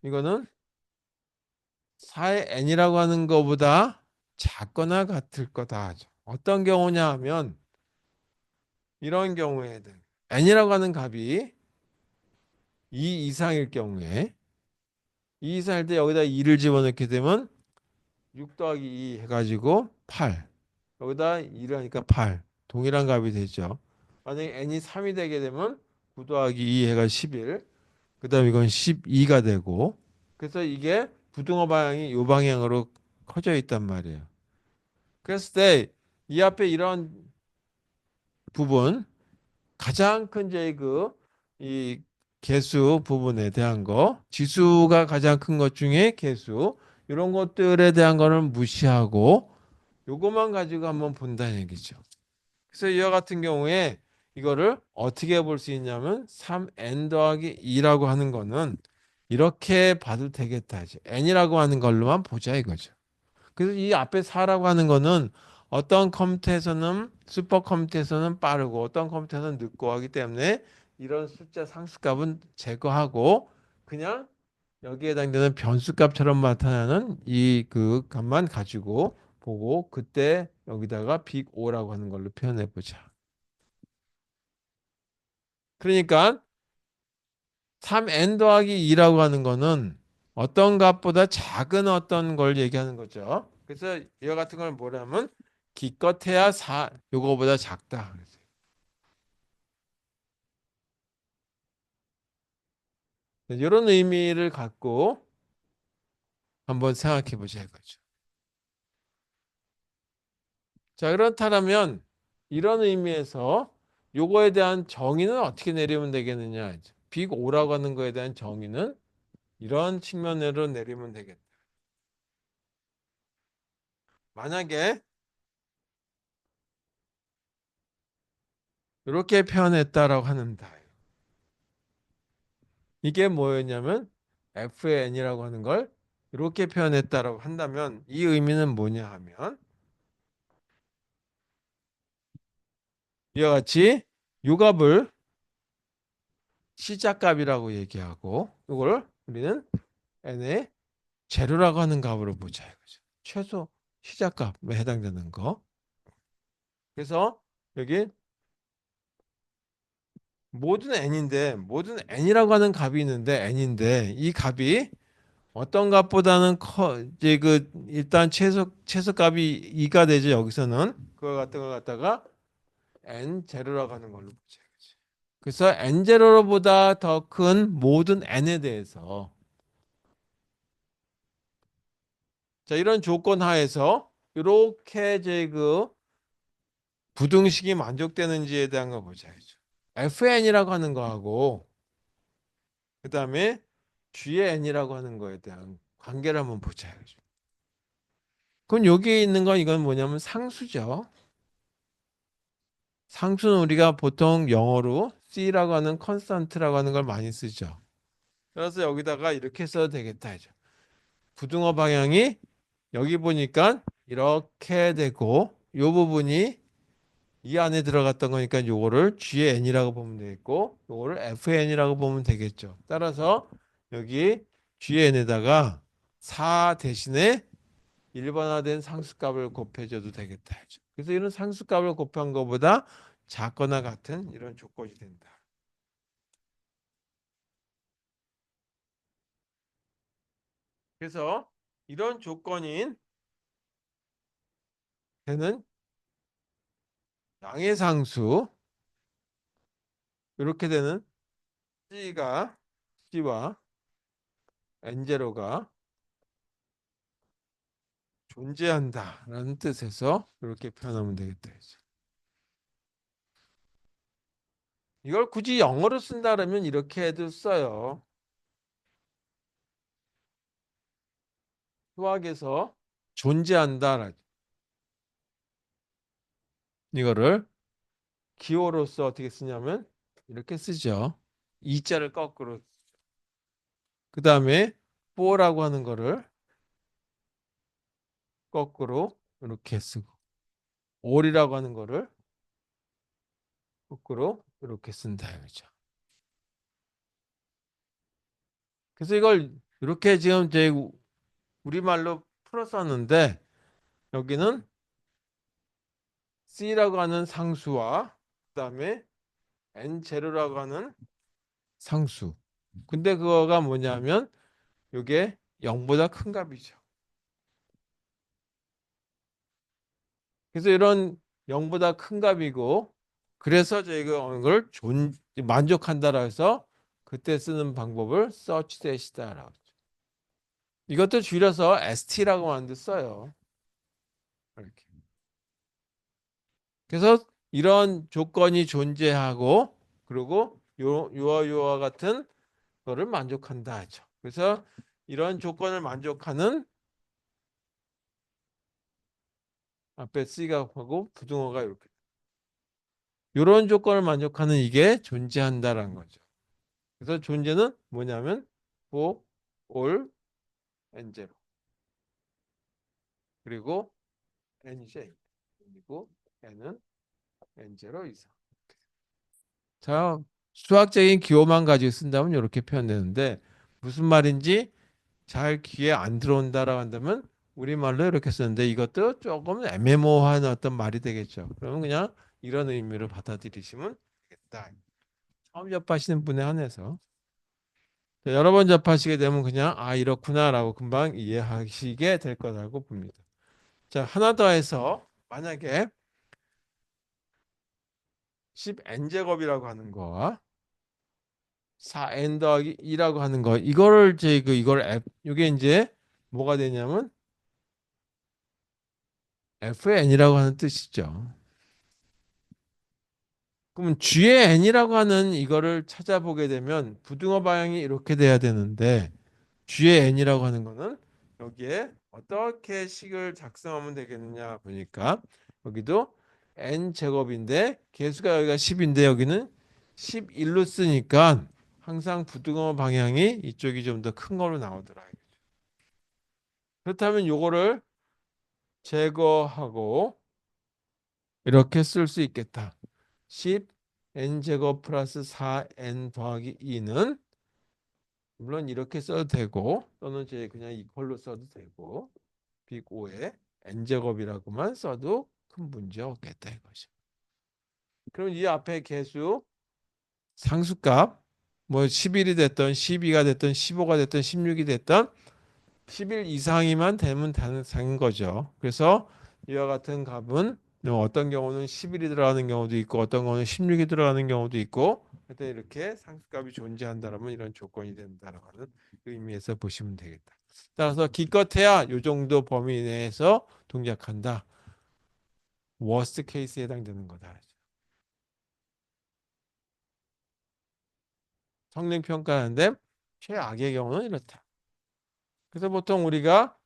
이거는 4의 n이라고 하는 것보다 작거나 같을 거다 하죠. 어떤 경우냐 하면 이런 경우에 n이라고 하는 값이 2 이상일 경우에 2 이상일 때 여기다 2를 집어넣게 되면 6 더하기 2 해가지고 8 여기다 2를 하니까 8 동일한 값이 되죠. 만약에 n이 3이 되게 되면 9 더하기 2 해가 11 그 다음 이건 12가 되고 그래서 이게 부등호 방향이 이 방향으로 커져 있단 말이에요. 그랬을 때 이 앞에 이런 부분 가장 큰 저희 이 개수 부분에 대한 거 지수가 가장 큰 것 중에 개수 이런 것들에 대한 거는 무시하고 요것만 가지고 한번 본다는 얘기죠. 그래서 이와 같은 경우에 이거를 어떻게 볼 수 있냐면 3n 더하기 2라고 하는 거는 이렇게 봐도 되겠다. n이라고 하는 걸로만 보자 이거죠. 그래서 이 앞에 4라고 하는 거는 어떤 컴퓨터에서는 슈퍼컴퓨터에서는 빠르고 어떤 컴퓨터에서는 늦고 하기 때문에 이런 숫자 상수값은 제거하고 그냥 여기에 해당되는 변수값처럼 나타나는 이 그 값만 가지고 보고 그때 여기다가 빅 O라고 하는 걸로 표현해 보자. 그러니까 3n 더하기 2라고 하는 거는 어떤 값보다 작은 어떤 걸 얘기하는 거죠. 그래서 이와 같은 걸 뭐냐면 기껏해야 4 요거보다 작다. 이런 의미를 갖고 한번 생각해 보자 이거죠. 자, 그렇다면 이런 의미에서 요거에 대한 정의는 어떻게 내리면 되겠느냐? 빅 O라고 하는 거에 대한 정의는 이런 측면으로 내리면 되겠다. 만약에 이렇게 표현했다라고 하는다. 이게 뭐였냐면 FN이라고 하는 걸 이렇게 표현했다라고 한다면 이 의미는 뭐냐 하면 이와 같이 요 값을 시작값이라고 얘기하고 이걸 우리는 n의 제로라고 하는 값으로 보자 이거죠. 최소 시작값에 해당되는 거. 그래서 여기 모든 n인데 모든 n이라고 하는 값이 있는데 n인데 이 값이 어떤 값보다는 이제 일단 최소값이 2가 되죠. 여기서는 그거 같은 걸 갖다가 n 제로라고 하는 걸로 보자. 그래서 n0보다 더 큰 모든 n에 대해서 자, 이런 조건 하에서 이렇게 제 그 부등식이 만족되는지에 대한 거 보자야죠. fn이라고 하는 거하고 그다음에 g의 n이라고 하는 거에 대한 관계를 한번 보자야죠. 그럼 여기에 있는 건 이건 뭐냐면 상수죠. 상수는 우리가 보통 영어로 c라고 하는 컨스탄트라고 하는 걸 많이 쓰죠. 그래서 여기다가 이렇게 써도 되겠다 하죠. 부등호 방향이 여기 보니까 이렇게 되고 이 부분이 이 안에 들어갔던 거니까 요거를 G의 N이라고 보면 되겠고 요거를 FN이라고 보면 되겠죠. 따라서 여기 G의 N에다가 4 대신에 일반화된 상수값을 곱해줘도 되겠다. 그래서 이런 상수값을 곱한 것보다 작거나 같은 이런 조건이 된다. 그래서 이런 조건인 되는 양의 상수 이렇게 되는 C와 N0가 존재한다라는 뜻에서 이렇게 표현하면 되겠다. 이걸 굳이 영어로 쓴다 그러면 이렇게 해도 써요. 수학에서 존재한다. 이거를 기호로서 어떻게 쓰냐면 이렇게 쓰죠. 이자를 거꾸로. 그 다음에 for라고 하는 거를 거꾸로 이렇게 쓰고 all이라고 하는 거를 거꾸로 이렇게 쓴다. 이거죠. 그래서 이걸 이렇게 지금 제 우리말로 풀었었는데 여기는 C라고 하는 상수와 그다음에 N0라고 하는 상수. 근데 그거가 뭐냐면 이게 0보다 큰 값이죠. 그래서 이런 0보다 큰 값이고 그래서 저희가 이걸 만족한다라 해서 그때 쓰는 방법을 search that이다라고. 이것도 줄여서 ST라고 하는데 써요. 이렇게. 그래서 이런 조건이 존재하고 그리고 요와 같은 거를 만족한다 하죠. 그래서 이런 조건을 만족하는 앞에 C가 하고 부등호가 이렇게 이런 조건을 만족하는 이게 존재한다라는 거죠. 그래서 존재는 뭐냐면 for all n0 그리고 nj 그리고 n은 n0 이상. 자, 수학적인 기호만 가지고 쓴다면 이렇게 표현되는데 무슨 말인지 잘 귀에 안 들어온다라고 한다면 우리말로 이렇게 쓰는데 이것도 조금 애매모호한 어떤 말이 되겠죠. 그러면 그냥 이런 의미로 받아들이시면 되겠다. 처음 접하시는 분에 한해서 여러 번 접하시게 되면 그냥 아 이렇구나라고 금방 이해하시게 될 거라고 봅니다. 자, 하나 더 해서 만약에 10n제곱이라고 하는 거와 4n 더하기 2라고 하는 거 이거를 이걸 이게 이제 뭐가 되냐면 fn이라고 하는 뜻이죠. 그러면 g의 n이라고 하는 이거를 찾아보게 되면 부등호 방향이 이렇게 돼야 되는데 g의 n이라고 하는 거는 여기에 어떻게 식을 작성하면 되겠느냐 보니까 여기도 n 제곱인데 개수가 여기가 10인데 여기는 11로 쓰니까 항상 부등호 방향이 이쪽이 좀 더 큰 걸로 나오더라. 그렇다면 요거를 제거하고 이렇게 쓸 수 있겠다. 10 n 제곱 플러스 4n 더하기 2는 물론 이렇게 써도 되고 또는 이제 그냥 이걸로 써도 되고 빅 5에 n 제곱이라고만 써도 큰 문제 없겠다 이거죠. 그럼 이 앞에 개수 상수값 뭐 11이 됐던 12가 됐던 15가 됐던 16이 됐던 10일 이상이만 되면 되는 거죠. 그래서 이와 같은 값은 어떤 경우는 11이 들어가는 경우도 있고 어떤 경우는 16이 들어가는 경우도 있고 하여튼 이렇게 상수값이 존재한다라면 이런 조건이 된다라고 하는 의미에서 보시면 되겠다. 따라서 기껏해야 이 정도 범위 내에서 동작한다. worst case에 해당되는 거다. 성능 평가하는데 최악의 경우는 이렇다. 그래서 보통 우리가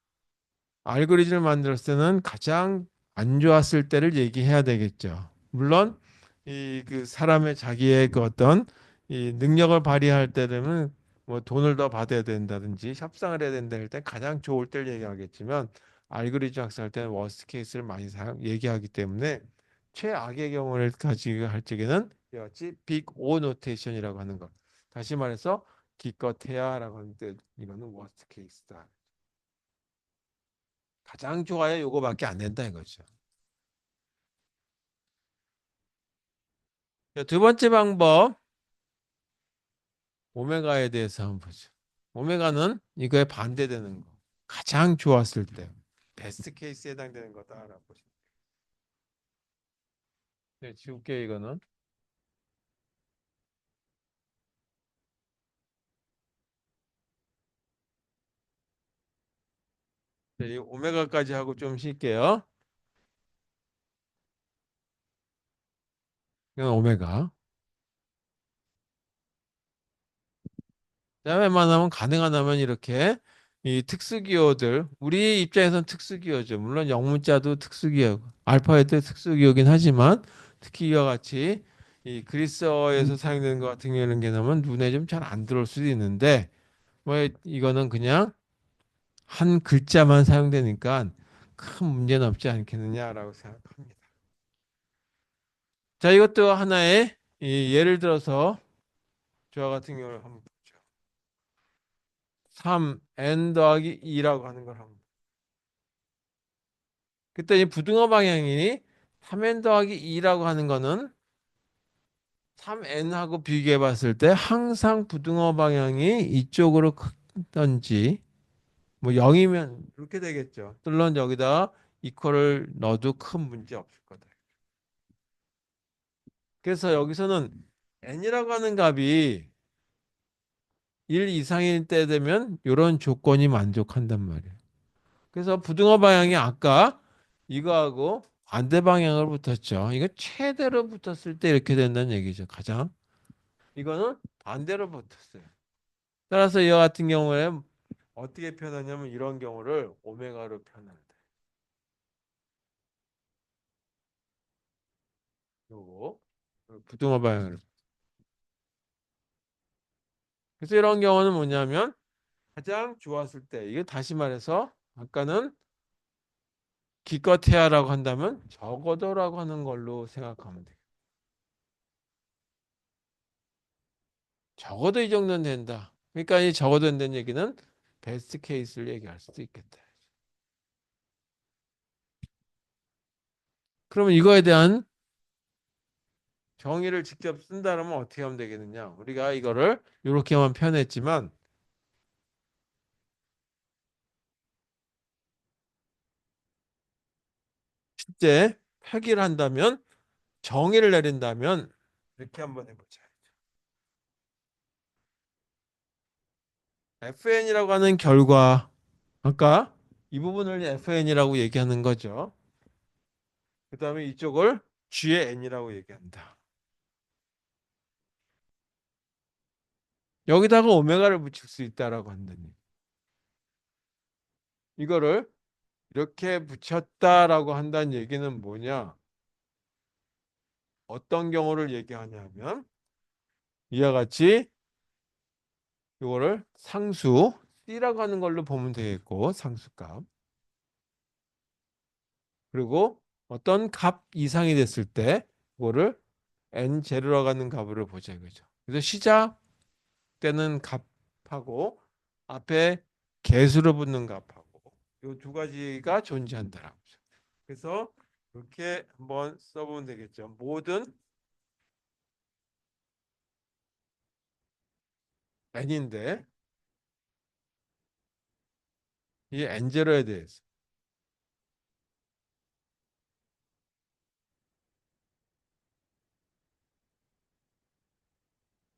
알고리즘을 만들었을 때는 가장 안 좋았을 때를 얘기해야 되겠죠. 물론 이 그 사람의 자기의 그 어떤 이 능력을 발휘할 때 되면 뭐 돈을 더 받아야 된다든지 협상을 해야 된다 할 때 가장 좋을 때를 얘기하겠지만 알고리즘 학습할 때는 워스트 케이스를 많이 얘기하기 때문에 최악의 경우를 가지고 할 적에는 이와 같이 빅 O 노테이션이라고 하는 것. 다시 말해서 기껏해야라고 하는 때 이거는 워스트 케이스다. 가장 좋아야 요거밖에 안 된다 이거죠. 두 번째 방법 오메가에 대해서 한번 보죠. 오메가는 이거에 반대되는 거. 가장 좋았을 때 베스트 케이스에 해당되는 거다라고 보시면 돼요. 네, 지울게 이거는. 네, 이 오메가까지 하고 좀 쉴게요. 이건 오메가. 그다음에 웬만하면 가능하다면 이렇게 이 특수기호들 우리 입장에서는 특수기호죠. 물론 영문자도 특수기호, 알파벳도 특수기호긴 하지만 특히 이와 같이 이 그리스어에서 사용되는 것 같은 경우는 눈에 좀 잘 안 들어올 수도 있는데 뭐 이거는 그냥 한 글자만 사용되니까 큰 문제는 없지 않겠느냐라고 생각합니다. 자, 이것도 하나의 이 예를 들어서 저와 같은 경우를 한번 보죠. 3n 더하기 2라고 하는 걸 한번. 그때 이 부등호 방향이 3n 더하기 2라고 하는 거는 3n하고 비교해 봤을 때 항상 부등호 방향이 이쪽으로 크던지 뭐 0이면 이렇게 되겠죠. 물론 여기다 이퀄을 넣어도 큰 문제 없을 거다. 그래서 여기서는 n이라고 하는 값이 1 이상일 때 되면 이런 조건이 만족한단 말이에요. 그래서 부등호 방향이 아까 이거하고 반대 방향으로 붙었죠. 이거 최대로 붙었을 때 이렇게 된다는 얘기죠. 가장. 이거는 반대로 붙었어요. 따라서 이와 같은 경우에 어떻게 표현하냐면 이런 경우를 오메가로 표현한다. 요거 부등호 방향으로. 그래서 이런 경우는 뭐냐면 가장 좋았을 때 이게 다시 말해서 아까는 기껏해야라고 한다면 적어도라고 하는 걸로 생각하면 돼요. 적어도 이 정도는 된다. 그러니까 이 적어도 된다는 얘기는 베스트 케이스를 얘기할 수도 있겠다. 그러면 이거에 대한 정의를 직접 쓴다면 어떻게 하면 되겠느냐? 우리가 이거를 이렇게만 표현했지만 실제 표기를 한다면 정의를 내린다면 이렇게 한번 해보자. FN이라고 하는 결과 아까 이 부분을 FN이라고 얘기하는 거죠. 그 다음에 이쪽을 G의 N이라고 얘기한다. 여기다가 오메가를 붙일 수 있다라고 한다니. 이거를 이렇게 붙였다라고 한다는 얘기는 뭐냐? 어떤 경우를 얘기하냐면 이와 같이 이거를 상수 C라고 하는 걸로 보면 되겠고 상수값 그리고 어떤 값 이상이 됐을 때 이거를 n 제로라고 하는 값으로 보자 이거죠. 그래서 시작 때는 값하고 앞에 개수로 붙는 값하고 이 두 가지가 존재한다라고. 그래서 이렇게 한번 써보면 되겠죠. 모든 n인데 이 n0에 대해서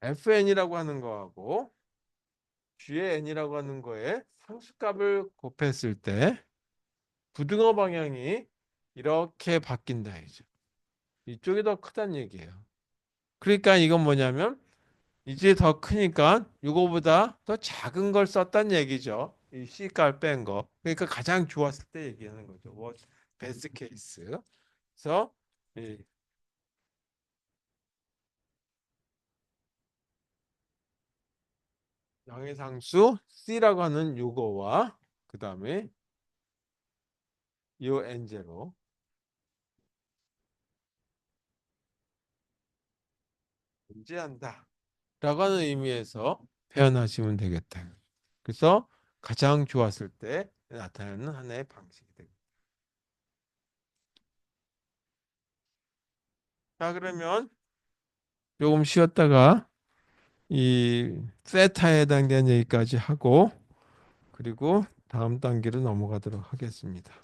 fn이라고 하는 거하고 g의 n이라고 하는 거에 상수값을 곱했을 때 부등호 방향이 이렇게 바뀐다 이죠. 이쪽이 더 크다는 얘기예요. 그러니까 이건 뭐냐면 이제 더 크니까 이거보다 더 작은 걸 썼다는 얘기죠. 이 C값 뺀 거. 그러니까 가장 좋았을 때 얘기하는 거죠. What best case. 그래서 이 양의상수 C라고 하는 요거와 그 다음에 요 N제로 존재한다. 라고 하는 의미에서 표현하시면 되겠다. 그래서 가장 좋았을 때 나타나는 하나의 방식이 되겠다. 자, 그러면 조금 쉬었다가 이 세타에 해당된 얘기까지 하고 그리고 다음 단계로 넘어가도록 하겠습니다.